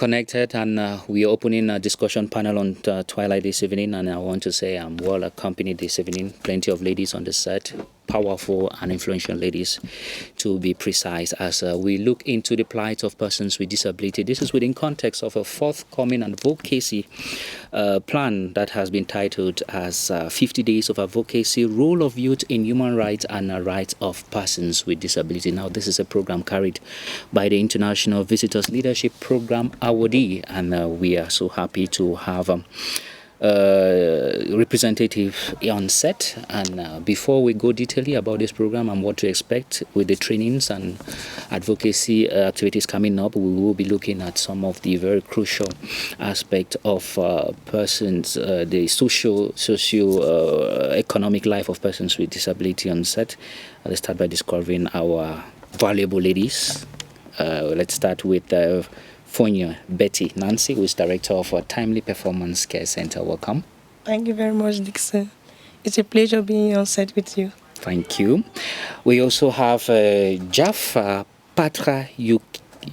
connected, and we are opening a discussion panel on Twilight this evening. And I want to say I'm well accompanied this evening. Plenty of ladies on the set, powerful and influential ladies, to be precise, as we look into the plight of persons with disability. This is within context of a forthcoming advocacy plan that has been titled as 50 Days of Advocacy, Role of Youth in Human Rights and Rights of Persons with Disability. Now, this is a program carried by the International Visitors Leadership Program awardee, and we are so happy to have representative on set. And before we go detailing about this program and what to expect with the trainings and advocacy activities coming up, we will be looking at some of the very crucial aspects of persons, the socio-economic life of persons with disability on set. Let's start by discovering our valuable ladies. Let's start with Fonya Betty Nancy, who is director of Timely Performance Care Center. Welcome. Thank you very much, Dixon. It's a pleasure being on set with you. Thank you. We also have Jaffa Patra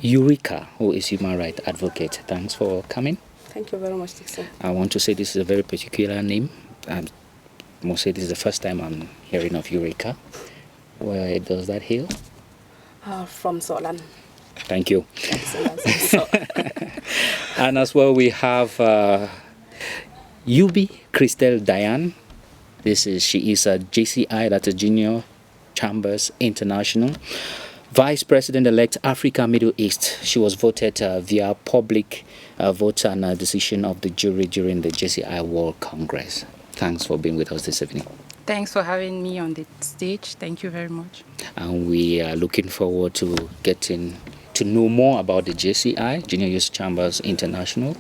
Eureka, who is human rights advocate. Thanks for coming. Thank you very much, Dixon. I want to say this is a very particular name. I must say this is the first time I'm hearing of Eureka. Where does that hail? From Zolan. Thank you. And as well, we have Yubi Christelle Diane. She is a JCI, that's a Junior Chambers International Vice President-elect Africa Middle East. She was voted via public vote and a decision of the jury during the JCI World Congress. Thanks for being with us this evening. Thanks for having me on the stage. Thank you very much. And we are looking forward to getting to know more about the JCI, Junior Youth Chambers International,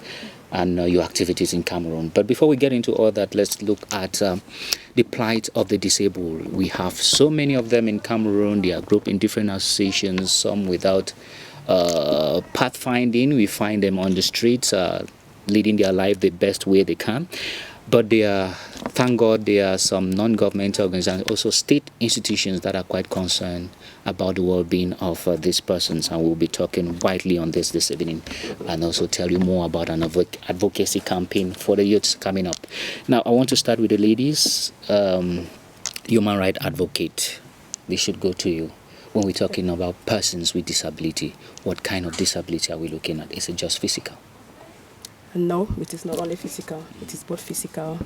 and your activities in Cameroon. But before we get into all that, let's look at the plight of the disabled. We have so many of them in Cameroon. They are grouped in different associations, some without pathfinding. We find them on the streets, leading their life the best way they can. But thank God, there are some non-governmental organizations, also state institutions that are quite concerned about the well-being of these persons. And we'll be talking widely on this evening, and also tell you more about an advocacy campaign for the youths coming up. Now, I want to start with the ladies. Human rights advocate, they should go to you. When we're talking about persons with disability, what kind of disability are we looking at? Is it just physical? No, it is not only physical. It is both physical.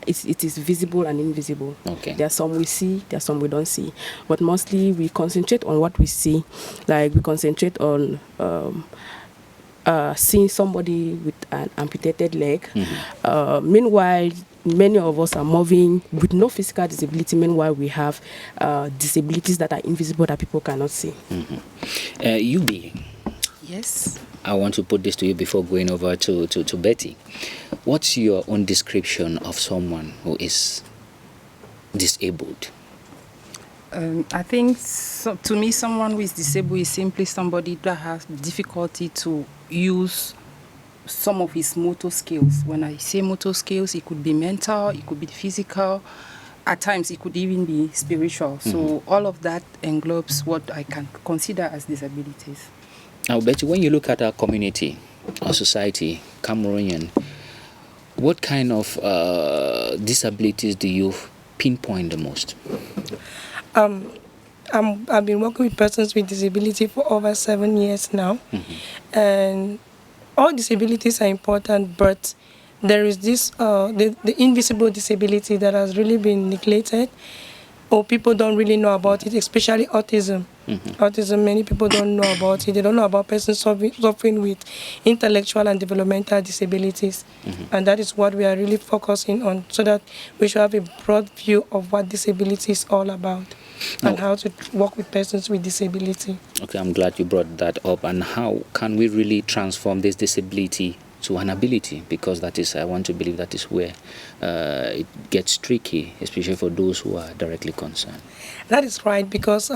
It is visible and invisible. Okay. There are some we see, there are some we don't see. But mostly we concentrate on what we see. Like we concentrate on seeing somebody with an amputated leg. Mm-hmm. Meanwhile, many of us are moving with no physical disability. Meanwhile, we have disabilities that are invisible that people cannot see. Mm-hmm. Yubi. Yes. I want to put this to you before going over to Betty. What's your own description of someone who is disabled? I think, to me, someone who is disabled is simply somebody that has difficulty to use some of his motor skills. When I say motor skills, it could be mental, it could be physical. At times, it could even be spiritual. Mm-hmm. So all of that englobes what I can consider as disabilities. Now, Betty, when you look at our community, our society, Cameroonian, what kind of disabilities do you pinpoint the most? I've been working with persons with disability for over 7 years now. Mm-hmm. And all disabilities are important, but there is this the invisible disability that has really been neglected, or people don't really know about it, especially autism. Mm-hmm. Autism, many people don't know about it. They don't know about persons suffering with intellectual and developmental disabilities. Mm-hmm. And that is what we are really focusing on, so that we should have a broad view of what disability is all about and how to work with persons with disability. Okay, I'm glad you brought that up. And how can we really transform this disability to an ability, because that is, I want to believe that is where it gets tricky, especially for those who are directly concerned. That is right, because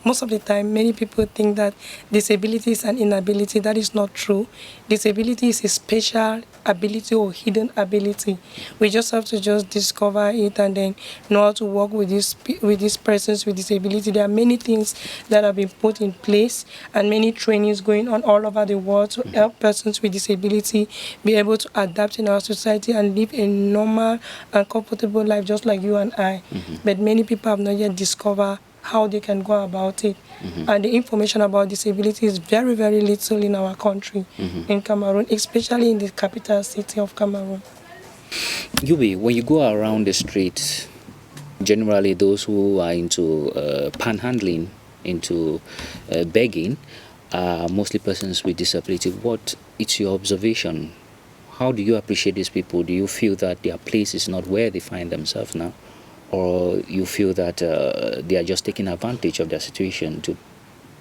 most of the time, many people think that disability is an inability. That is not true. Disability is a special ability or hidden ability. We just have to just discover it and then know how to work with these persons with disability. There are many things that have been put in place and many trainings going on all over the world to help persons with disability be able to adapt in our society and live a normal and comfortable life just like you and I. But many people have not yet discovered how they can go about it. And the information about disability is very, very little in our country, in Cameroon, especially in the capital city of Cameroon. Yubi, when you go around the streets, generally those who are into panhandling, into begging, are mostly persons with disability. What is your observation? How do you appreciate these people? Do you feel that their place is not where they find themselves now? Or you feel that they are just taking advantage of their situation to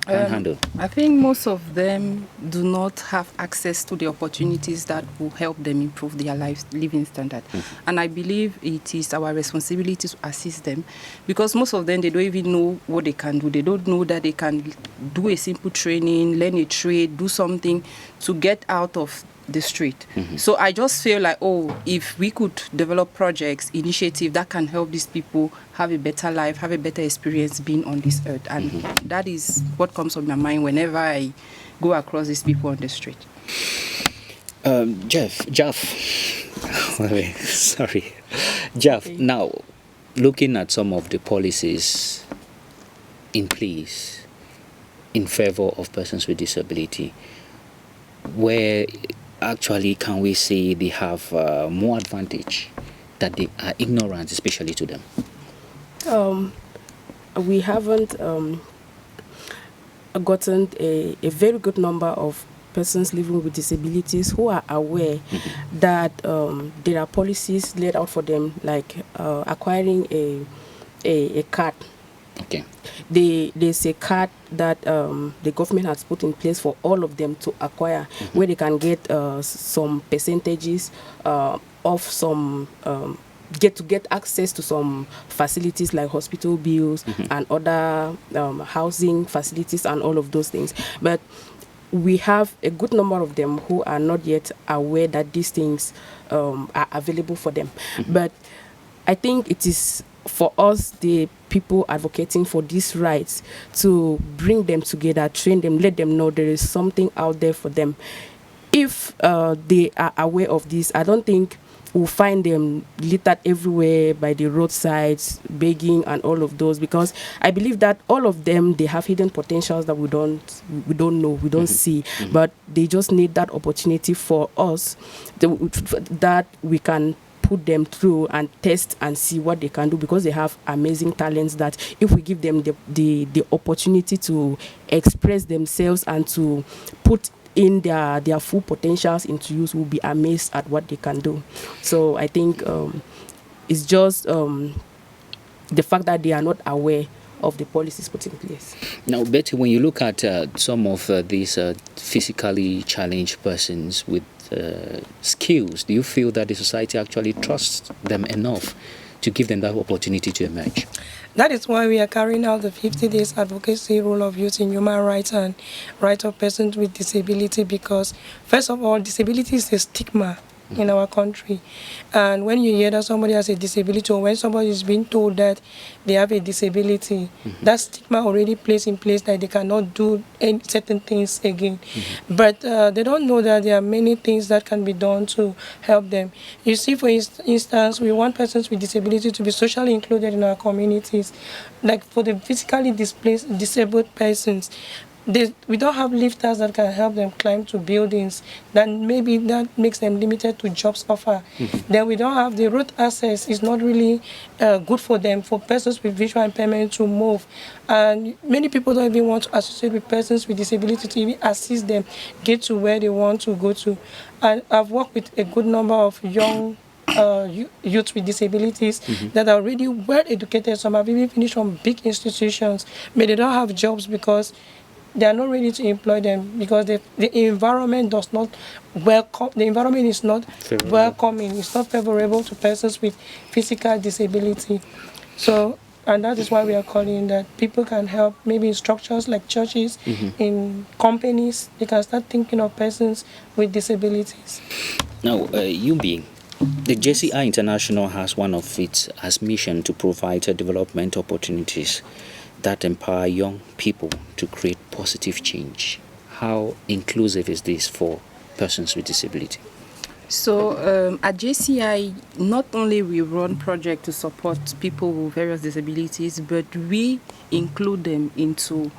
panhandle? I think most of them do not have access to the opportunities that will help them improve their living standard. And I believe it is our responsibility to assist them, because most of them, they don't even know what they can do. They don't know that they can do a simple training, learn a trade, do something to get out of the street. So I just feel like, if we could develop projects, initiative that can help these people have a better life, have a better experience being on this earth. And that is what comes on my mind whenever I go across these people on the street. Jeff, sorry. Jeff, now, looking at some of the policies in place in favor of persons with disability, where actually can we say they have more advantage, that they are ignorant, especially to them? We haven't gotten a very good number of persons living with disabilities who are aware that there are policies laid out for them, like acquiring a card. Okay. There's a card that the government has put in place for all of them to acquire, where they can get some percentages of some get access to some facilities like hospital bills and other housing facilities and all of those things. But we have a good number of them who are not yet aware that these things are available for them. But I think it is for us, the people advocating for these rights, to bring them together, train them, let them know there is something out there for them. If they are aware of this, I don't think we'll find them littered everywhere by the roadsides, begging and all of those, because I believe that all of them, they have hidden potentials that we don't know, we don't see, but they just need that opportunity for us that we can put them through and test and see what they can do, because they have amazing talents that if we give them the opportunity to express themselves and to put in their full potentials into use, we'll be amazed at what they can do. So I think it's just the fact that they are not aware of the policies put in place. Now, Betty, when you look at some of these physically challenged persons with skills, do you feel that the society actually trusts them enough to give them that opportunity to emerge? That is why we are carrying out the 50 days advocacy role of youth in human rights and rights of persons with disability, because first of all, disability is a stigma in our country. And when you hear that somebody has a disability, or when somebody is being told that they have a disability, that stigma already placed in place that they cannot do certain things again. But they don't know that there are many things that can be done to help them. You see, for instance, we want persons with disability to be socially included in our communities. Like for the physically disabled persons, we don't have lifters that can help them climb to buildings. Then maybe that makes them limited to jobs offer. Then we don't have the road access. It's not really good for them, for persons with visual impairment to move. And many people don't even want to associate with persons with disability to even assist them get to where they want to go to. And I've worked with a good number of young youth with disabilities that are already well educated. Some have even finished from big institutions, but they don't have jobs because they are not ready to employ them because the environment does not welcome. The environment is not welcoming. It's not favorable to persons with physical disability. So, and that is why we are calling that people can help, maybe in structures like churches, in companies, they can start thinking of persons with disabilities. Now, you being, the JCI International has one of its as mission to provide development opportunities that empower young people to create positive change. How inclusive is this for persons with disability? So at JCI, not only we run projects to support people with various disabilities, but we include them into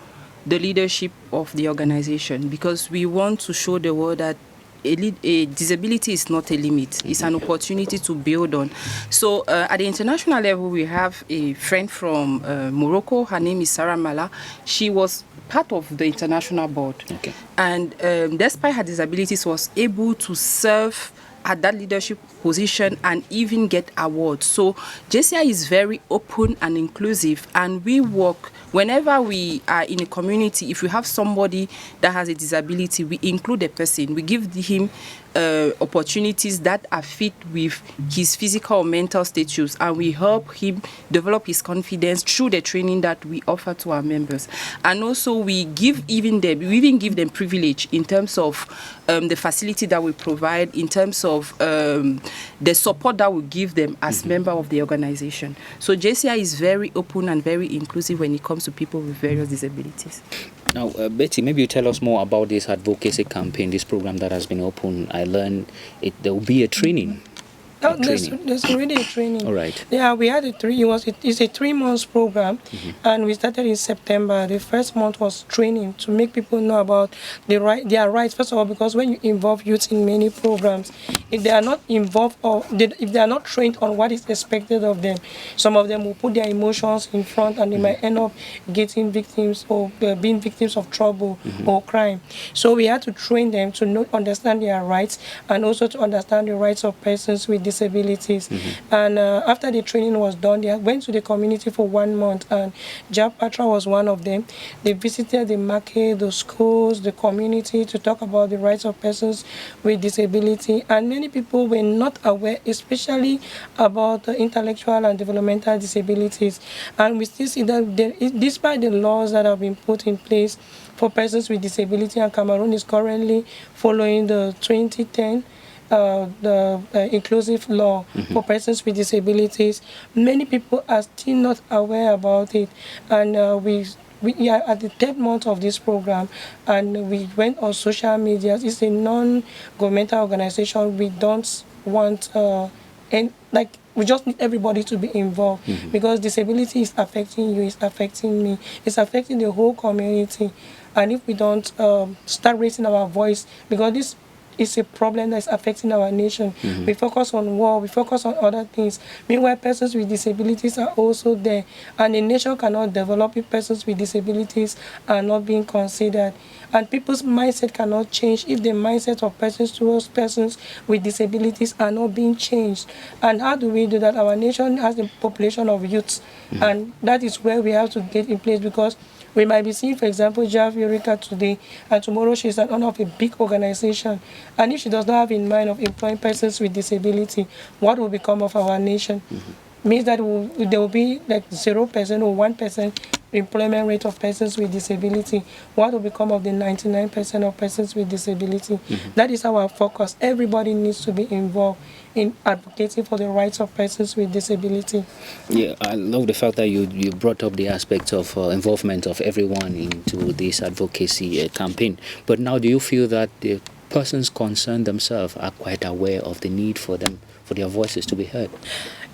the leadership of the organization because we want to show the world that a disability is not a limit. It's an opportunity to build on. So at the international level, we have a friend from Morocco. Her name is Sarah Mala. She was part of the international board. Okay. And despite her disabilities, was able to serve at that leadership position and even get awards. So JCI is very open and inclusive, and we work whenever we are in a community. If we have somebody that has a disability, we include a person. We give him opportunities that are fit with his physical or mental status, and we help him develop his confidence through the training that we offer to our members. And also we even give them privilege in terms of the facility that we provide, in terms of the support that we give them as member of the organization. So JCI is very open and very inclusive when it comes to people with various disabilities. Now, Betty, maybe you tell us more about this advocacy campaign, this program that has been opened. I learned there will be a training. Oh, there's already a training. All right. Yeah, we had it's a 3 months program, and we started in September. The first month was training to make people know about their rights. First of all, because when you involve youth in many programs, if they are not involved or if they are not trained on what is expected of them, some of them will put their emotions in front, and they might end up getting victims or being victims of trouble or crime. So we had to train them to understand their rights and also to understand the rights of persons with disabilities. And after the training was done, they went to the community for 1 month, and Jab Patra was one of them. They visited the market, the schools, the community to talk about the rights of persons with disability. And many people were not aware, especially about intellectual and developmental disabilities. And we still see that despite the laws that have been put in place for persons with disability, and Cameroon is currently following the 2010 the inclusive law for persons with disabilities, many people are still not aware about it. And we are at the 3rd month of this program, and we went on social media. It's a non-governmental organization. We don't want we just need everybody to be involved because disability is affecting you, it's affecting me, it's affecting the whole community. And if we don't start raising our voice, because this is a problem that is affecting our nation. We focus on war, we focus on other things. Meanwhile, persons with disabilities are also there. And a nation cannot develop if persons with disabilities are not being considered. And people's mindset cannot change if the mindset of persons towards persons with disabilities are not being changed. And how do we do that? Our nation has a population of youths, and that is where we have to get in place, because we might be seeing, for example, Jav Eureka today, and tomorrow she's an owner of a big organization. And if she does not have in mind of employing persons with disability, what will become of our nation? Means that there will be like 0% or 1% employment rate of persons with disability. What will become of the 99% of persons with disability? That is our focus. Everybody needs to be involved in advocating for the rights of persons with disability. Yeah, I love the fact that you brought up the aspect of involvement of everyone into this advocacy campaign. But now, do you feel that the persons concerned themselves are quite aware of the need for their voices to be heard?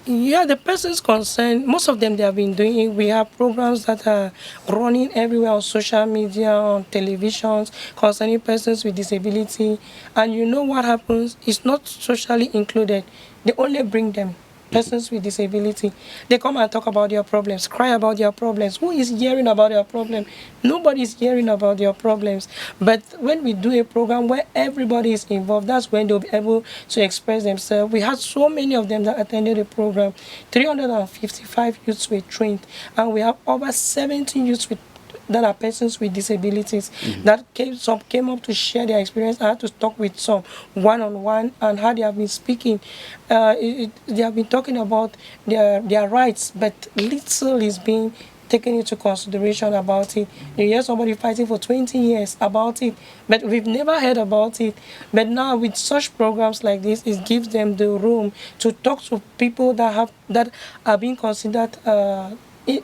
Yeah, the persons concerned, most of them, they have been doing it. We have programs that are running everywhere on social media, on televisions, concerning persons with disability. And you know what happens? It's not socially included. They only bring them. Persons with disability, they come and talk about their problems, cry about their problems. Who is hearing about their problem? Nobody is hearing about their problems. But when we do a program where everybody is involved, that's when they'll be able to express themselves. We had so many of them that attended the program. 355 youths were trained, and we have over 70 youths with that are persons with disabilities that came up to share their experience. I had to talk with some one-on-one and how they have been speaking. They have been talking about their rights, but little is being taken into consideration about it. You hear somebody fighting for 20 years about it, but we've never heard about it. But now with such programs like this, it gives them the room to talk to people that are being considered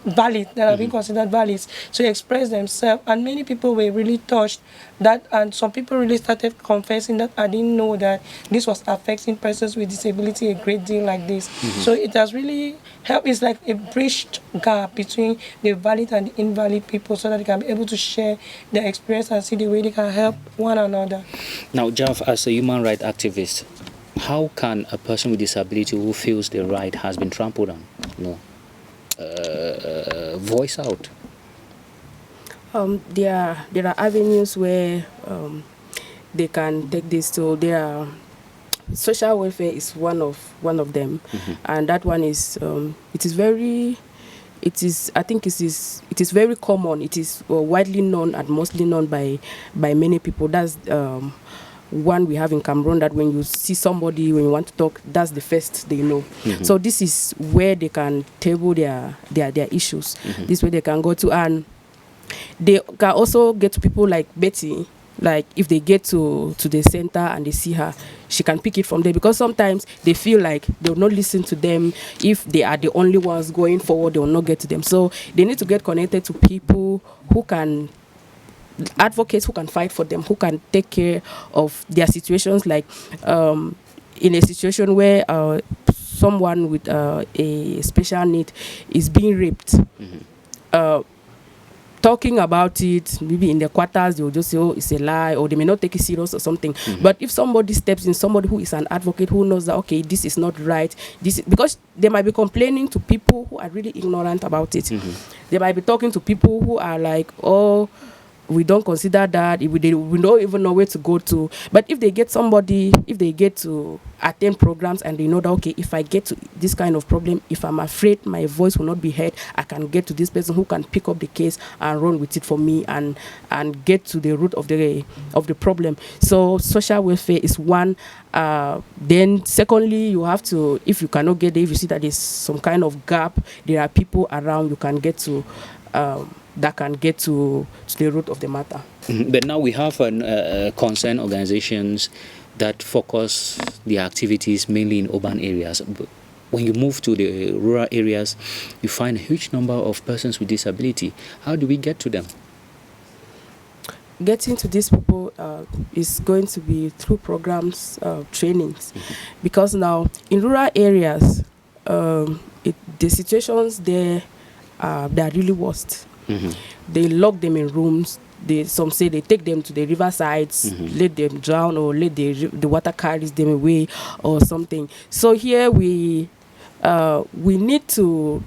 valid, that are being considered valid, to express themselves. And many people were really touched that, and some people really started confessing that I didn't know that this was affecting persons with disability a great deal like this. So it has really helped. It's like a bridged gap between the valid and the invalid people, so that they can be able to share their experience and see the way they can help one another. Now, Jav, as a human rights activist, how can a person with disability who feels their right has been trampled on, voice out? There are avenues where they can take this to. Their social welfare is one of them, and that one is it is very very common. It is widely known and mostly known by many people. That's one we have in Cameroon, that when you see somebody, when you want to talk, that's the first they know. So this is where they can table their issues. This way they can go to, and they can also get to people like Betty. Like if they get to the center and they see her, she can pick it from there, because sometimes they feel like they will not listen to them. If they are the only ones going forward, they will not get to them. So they need to get connected to people who can, advocates who can fight for them, who can take care of their situations. Like in a situation where someone with a special need is being raped, talking about it, maybe in the quarters, they will just say, oh, it's a lie, or they may not take it serious or something. But if somebody steps in, somebody who is an advocate, who knows that, okay, this is not right, because they might be complaining to people who are really ignorant about it. They might be talking to people who are like, oh, we don't consider that, we don't even know where to go to. But if they get to attend programs and they know that, okay, if I get to this kind of problem, if I'm afraid my voice will not be heard, I can get to this person who can pick up the case and run with it for me and get to the root of the problem. So social welfare is one. Then secondly, you have to, if you cannot get there, if you see that there's some kind of gap, there are people around you can get to, that can get to the root of the matter. But now we have concerned organizations that focus their activities mainly in urban areas. But when you move to the rural areas, you find a huge number of persons with disability. How do we get to them? Getting to these people is going to be through programs, trainings, because now in rural areas, the situations there they are really worst. They lock them in rooms. Some say they take them to the riversides, let them drown, or let the water carries them away or something. So here we need to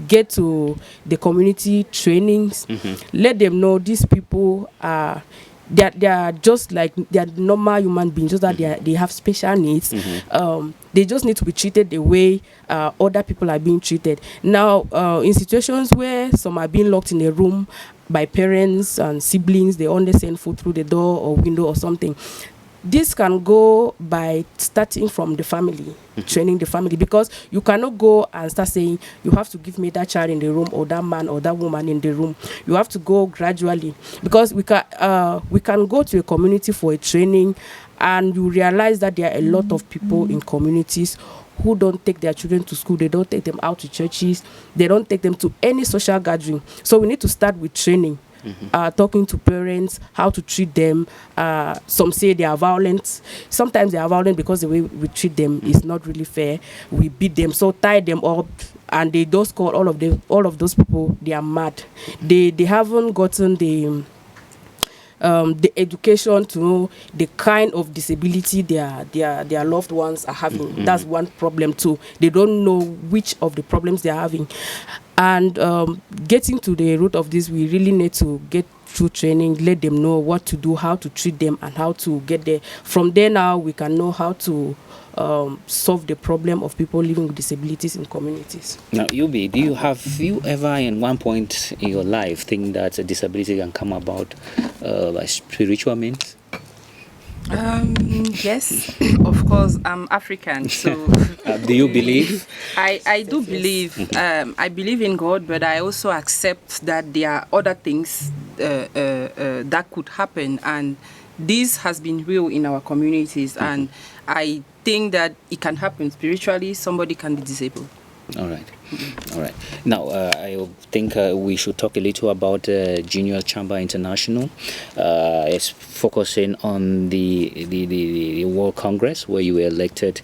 get to the community trainings, let them know these people are, they are just like, they are normal human beings, just that they have special needs. They just need to be treated the way other people are being treated. Now, in situations where some are being locked in a room by parents and siblings, they only send food through the door or window or something. This can go by starting from the family, training the family, because you cannot go and start saying, you have to give me that child in the room, or that man or that woman in the room. You have to go gradually, because we can go to a community for a training, and you realize that there are a lot of people in communities who don't take their children to school, they don't take them out to churches, they don't take them to any social gathering. So we need to start with training. Talking to parents, how to treat them. Some say they are violent. Sometimes they are violent because the way we treat them is not really fair. We beat them, so tie them up, and they just call all of those people, they are mad. They haven't gotten the education to know the kind of disability their loved ones are having. That's one problem too. They don't know which of the problems they are having. And getting to the root of this, we really need to get through training, let them know what to do, how to treat them, and how to get there. From there now, we can know how to solve the problem of people living with disabilities in communities. Now, Yubi, have you ever in one point in your life think that a disability can come about by spiritual means? Yes, of course. I'm African, so do you believe? I do believe. I believe in God, but I also accept that there are other things that could happen, and this has been real in our communities. And I think that it can happen spiritually. Somebody can be disabled. All right. All right. Now, I think we should talk a little about Junior Chamber International. It's focusing on the World Congress, where you were elected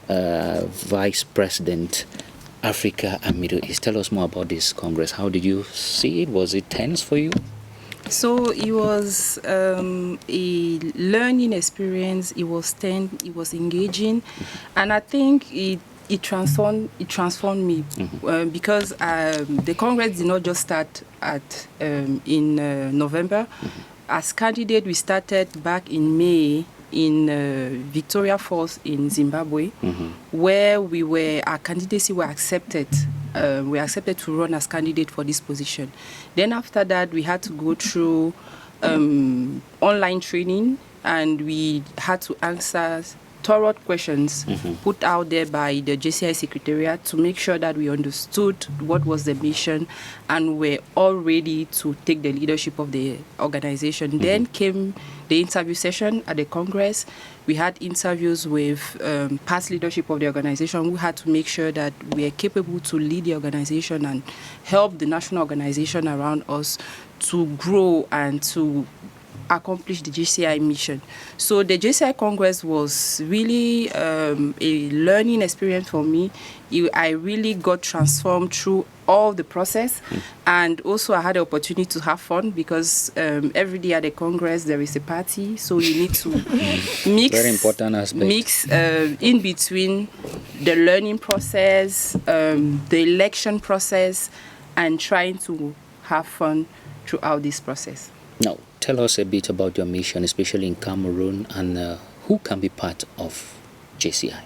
Vice President, Africa and Middle East. Tell us more about this Congress. How did you see it? Was it tense for you? So it was a learning experience. It was tense. It was engaging, and I think it transformed me because the Congress did not just start in November. As candidate, we started back in May in Victoria Falls in Zimbabwe, where our candidacy were accepted. We accepted to run as candidate for this position. Then after that, we had to go through online training, and we had to answer thorough questions put out there by the JCI Secretariat to make sure that we understood what was the mission and were all ready to take the leadership of the organization. Then came the interview session at the Congress. We had interviews with past leadership of the organization who had to make sure that we are capable to lead the organization and help the national organization around us to grow and to accomplish the JCI mission. So the JCI Congress was really a learning experience for me. I really got transformed through all the process, and also I had the opportunity to have fun because every day at the Congress there is a party, so you need to mix. Very important aspect. Mix in between the learning process, the election process, and trying to have fun throughout this process. Now, tell us a bit about your mission, especially in Cameroon, and who can be part of JCI?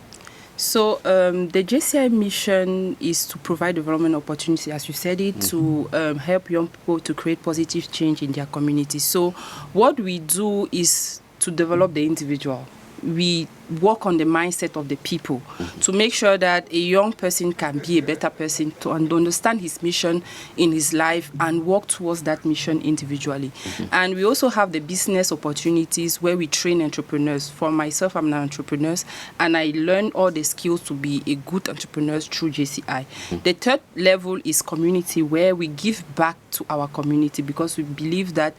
So the JCI mission is to provide development opportunity, as you said it, to help young people to create positive change in their community. So what we do is to develop the individual. We work on the mindset of the people to make sure that a young person can be a better person, to understand his mission in his life and work towards that mission individually. And we also have the business opportunities where we train entrepreneurs. For myself, I'm an entrepreneur, and I learn all the skills to be a good entrepreneur through JCI. The third level is community, where we give back to our community because we believe that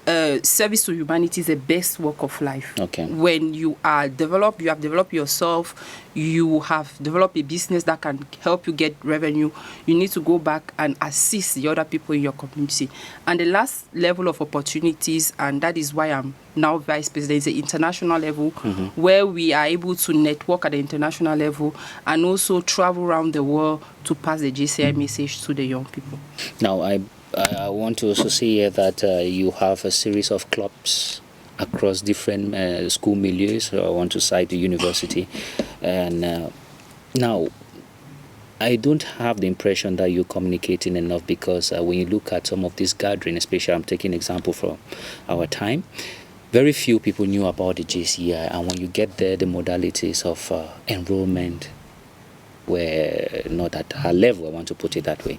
service to humanity is the best work of life. Okay. When you have developed yourself, you have developed a business that can help you get revenue, you need to go back and assist the other people in your community. And the last level of opportunities, and that is why I'm now vice president, is the international level, where we are able to network at the international level and also travel around the world to pass the JCI message to the young people. Now, I want to also see here that you have a series of clubs across different school milieux. So I want to cite the university. And now, I don't have the impression that you're communicating enough, because when you look at some of these gatherings, especially I'm taking example from our time, very few people knew about the JCI. And when you get there, the modalities of enrollment were not at our level, I want to put it that way.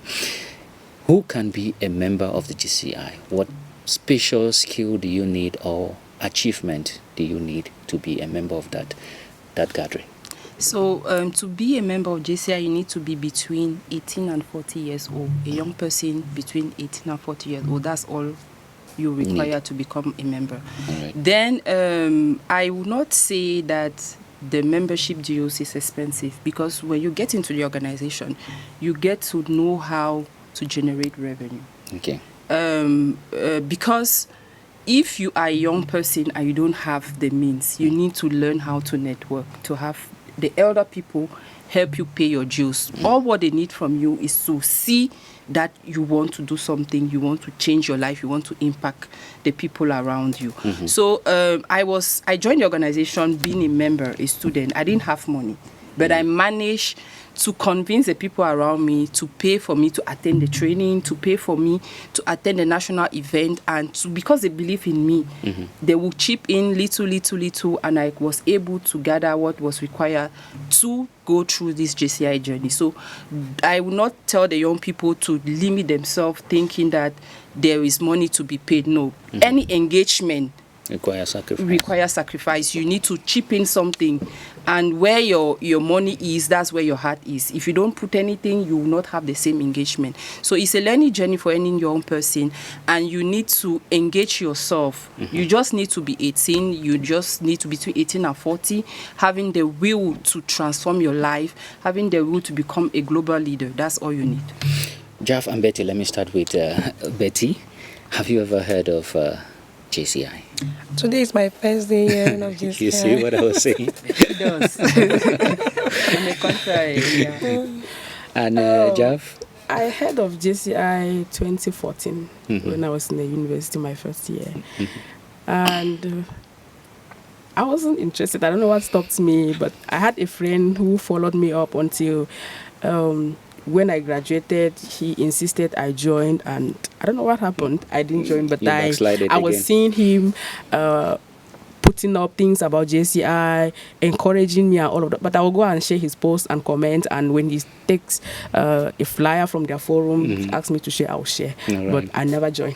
Who can be a member of the JCI? What special skill do you need or achievement do you need to be a member of that gathering? So to be a member of JCI, you need to be between 18 and 40 years old. A young person between 18 and 40 years old. That's all you require to become a member. Right. Then I will not say that the membership dues is expensive, because when you get into the organization, you get to know how to generate revenue. Okay. Because if you are a young person and you don't have the means, you need to learn how to network, to have the elder people help you pay your dues. All what they need from you is to see that you want to do something, you want to change your life, you want to impact the people around you. So I joined the organization being a member, a student. I didn't have money, but I managed to convince the people around me to pay for me to attend the training, to pay for me to attend the national event, and because they believe in me, they will chip in little, and I was able to gather what was required to go through this JCI journey. So I will not tell the young people to limit themselves thinking that there is money to be paid. No, any engagement requires sacrifice. You need to chip in something, and where your money is, that's where your heart is. If you don't put anything, you will not have the same engagement. So it's a learning journey for any young person, and you need to engage yourself. You just need to be 18. You just need to be between 18 and 40, having the will to transform your life, having the will to become a global leader. That's all you need. Jeff and Betty, let me start with Betty. Have you ever heard of JCI? Today is my first day hearing of JCI. You see what I was saying? It does. On the contrary, yeah. And Jeff? I heard of JCI 2014 when I was in the university my first year. And I wasn't interested. I don't know what stopped me, but I had a friend who followed me up until when I graduated. He insisted I joined, and I don't know what happened. I didn't join, but I was seeing him putting up things about JCI, encouraging me and all of that. But I will go and share his posts and comment, and when he takes a flyer from their forum, he asks me to share, I'll share. Right. But I never joined.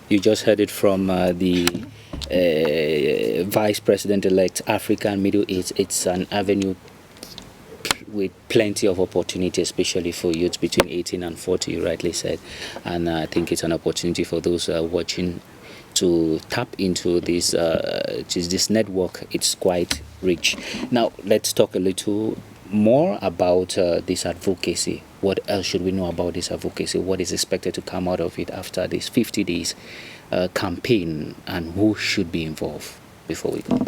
You just heard it from the Vice President-elect Africa and Middle East. It's an avenue with plenty of opportunity, especially for youths between 18 and 40, you rightly said. And I think it's an opportunity for those watching to tap into this network. It's quite rich. Now, let's talk a little more about this advocacy. What else should we know about this advocacy? What is expected to come out of it after this 50 days campaign, and who should be involved before we go?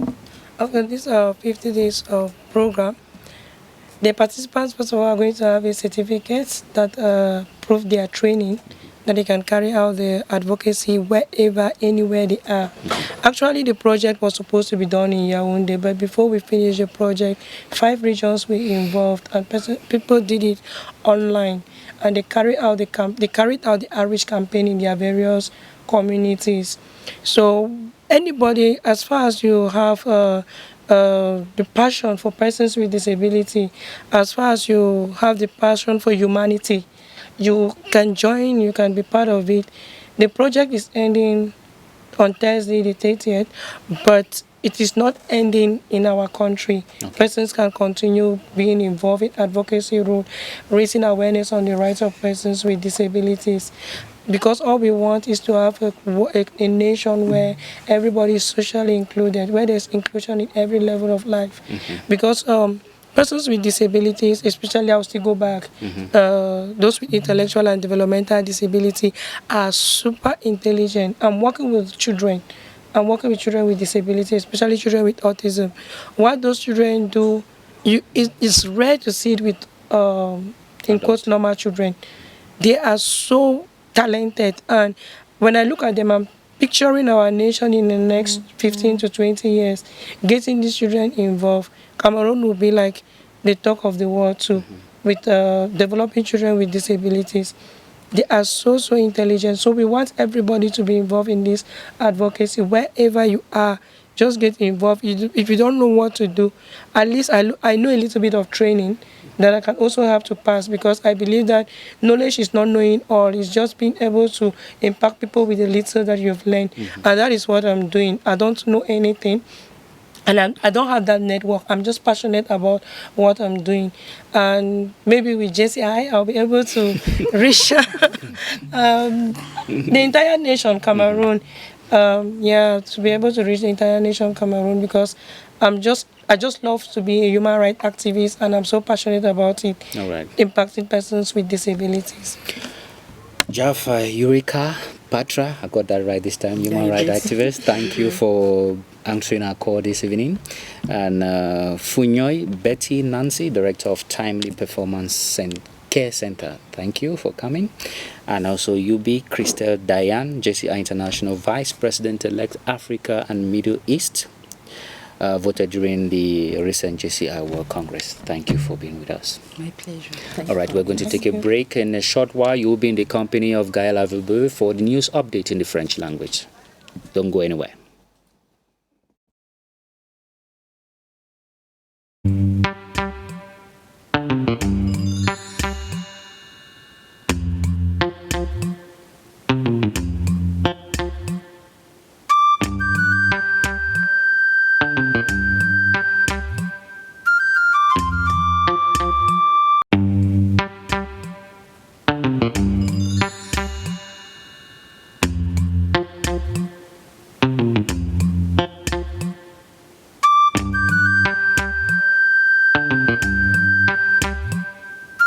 After this 50 days of program, the participants, first of all, are going to have a certificate that prove their training, that they can carry out the advocacy wherever, anywhere they are. Actually, the project was supposed to be done in Yaoundé, but before we finished the project, 5 regions were involved, and people did it online, and they carried out the outreach campaign in their various communities. So anybody, as far as you have the passion for persons with disability, as far as you have the passion for humanity, you can join, you can be part of it. The project is ending on Thursday, the 30th, but it is not ending in our country. Okay. Persons can continue being involved in advocacy role, raising awareness on the rights of persons with disabilities. Because all we want is to have a nation where everybody is socially included, where there's inclusion in every level of life. Because persons with disabilities, especially, I'll still go back, those with intellectual and developmental disability are super intelligent. I'm working with children. I'm working with children with disability, especially children with autism. What those children do, it's rare to see it with, in quotes, normal children. They are so talented, and when I look at them, I'm picturing our nation in the next 15 to 20 years, getting these children involved. Cameroon will be like the talk of the world too, with developing children with disabilities. They are so intelligent. So we want everybody to be involved in this advocacy. Wherever you are, just get involved. If you don't know what to do, at least I know a little bit of training that I can also have to pass, because I believe that knowledge is not knowing all. It's just being able to impact people with the little that you've learned. And that is what I'm doing. I don't know anything, and I don't have that network. I'm just passionate about what I'm doing. And maybe with JCI, I'll be able to reach the entire nation, Cameroon. To be able to reach the entire nation, Cameroon, because I just love to be a human rights activist, and I'm so passionate about it. All right. Impacting persons with disabilities. Jaffa Eureka Patra, I got that right this time, human rights activist. Thank you for answering our call this evening. And Funyoy Betty Nancy, Director of Timely Performance and Care Center. Thank you for coming. And also UB Christel Diane, JCI International Vice President-elect Africa and Middle East, voted during the recent JCI World Congress. Thank you for being with us. My pleasure. All right, we're going to take a break. In a short while, you will be in the company of Gaël Avebeu for the news update in the French language. Don't go anywhere.